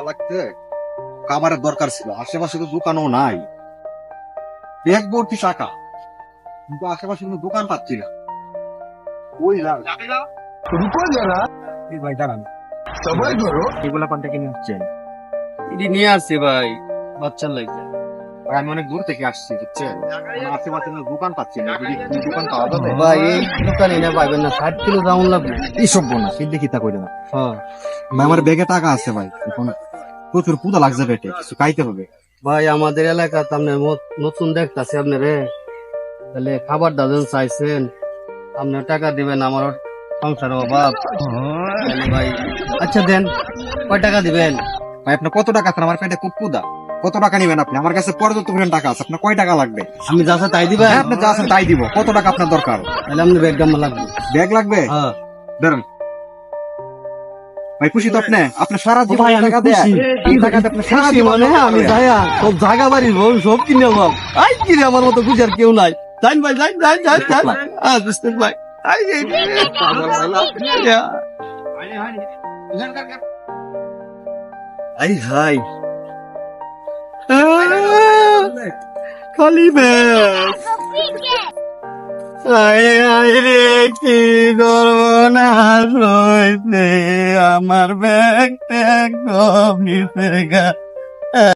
লাগতে খাবারের দরকার ছিল, আশেপাশে তো দোকানও নাই, ব্যাগ ভর্তি টাকা, কিন্তু আশেপাশে কোনো দোকান পাচ্ছি না। ওই रुको जरा ভাই দাঁড়ান, सबर करो। এগুলা পানটা কিনে আসছেন? এটি নিয়ে আসছি ভাই, বাচ্চার লাগছে। ভাই আমি অনেক দূর থেকে আসছি, বুঝছেন, আশেপাশে কোনো দোকান পাচ্ছি না, যদি কোনো দোকান পাওয়া যাবে। ভাই এই দোকানে না পাইবেন না, 60 কিলো দাম লাগবে। এইসব বোনা সিদ্ধি খিতা কইলে না হ্যাঁ ভাই, আমার ব্যাগে টাকা আছে ভাই, এখন প্রচুর ক্ষুধা লাগছে পেটে, কিছু খাইতে হবে। ভাই, আমাদের এলাকাতে আপনার নতুন দেখতাছি আপনারে, তাহলে খাবার দাদন চাইছেন, আপনি টাকা দিবেন, আমার সংসার অভাব। তাহলে ভাই আচ্ছা দেন, কয় টাকা দিবেন? ভাই আপনার কত টাকা আছে? আমার পেটে খুব ক্ষুধা, কত টাকা নিবেন আপনি? আমার কাছে পর্যাপ্ত পরিমাণ টাকা আছে, আপনার কয় টাকা লাগবে? আমি যা চাই তাই দিবেন? হ্যাঁ, আপনি যা আছেন তাই দিব। কত টাকা আপনার দরকার? তাহলে আপনি ব্যাগ গাম্মা লাগবে। ব্যাগ লাগবে? হ্যাঁ ধরেন ভাই, খুশি তো আপনি? আপনি সারা জীবন ভাই আমি টাকা দেন, খুশি। এই টাকাতে আপনি সারা খুশি জীবন মানে টাকা আমি দেন। যাইয়া সব জায়গা বাড়ি সব কিনে আনলাম। আই কিনে আমার মতো খুশি আর কেউ নাই। যাইন ভাই, যাইন যাইন যাইন যাইন। বুঝতে ভাই, আই আই হাই খালি ব্যাগ। আই আই রে কি সর্বনাশ হইছে, আমার ব্যাগ ট্যাগ সব নিচে গা।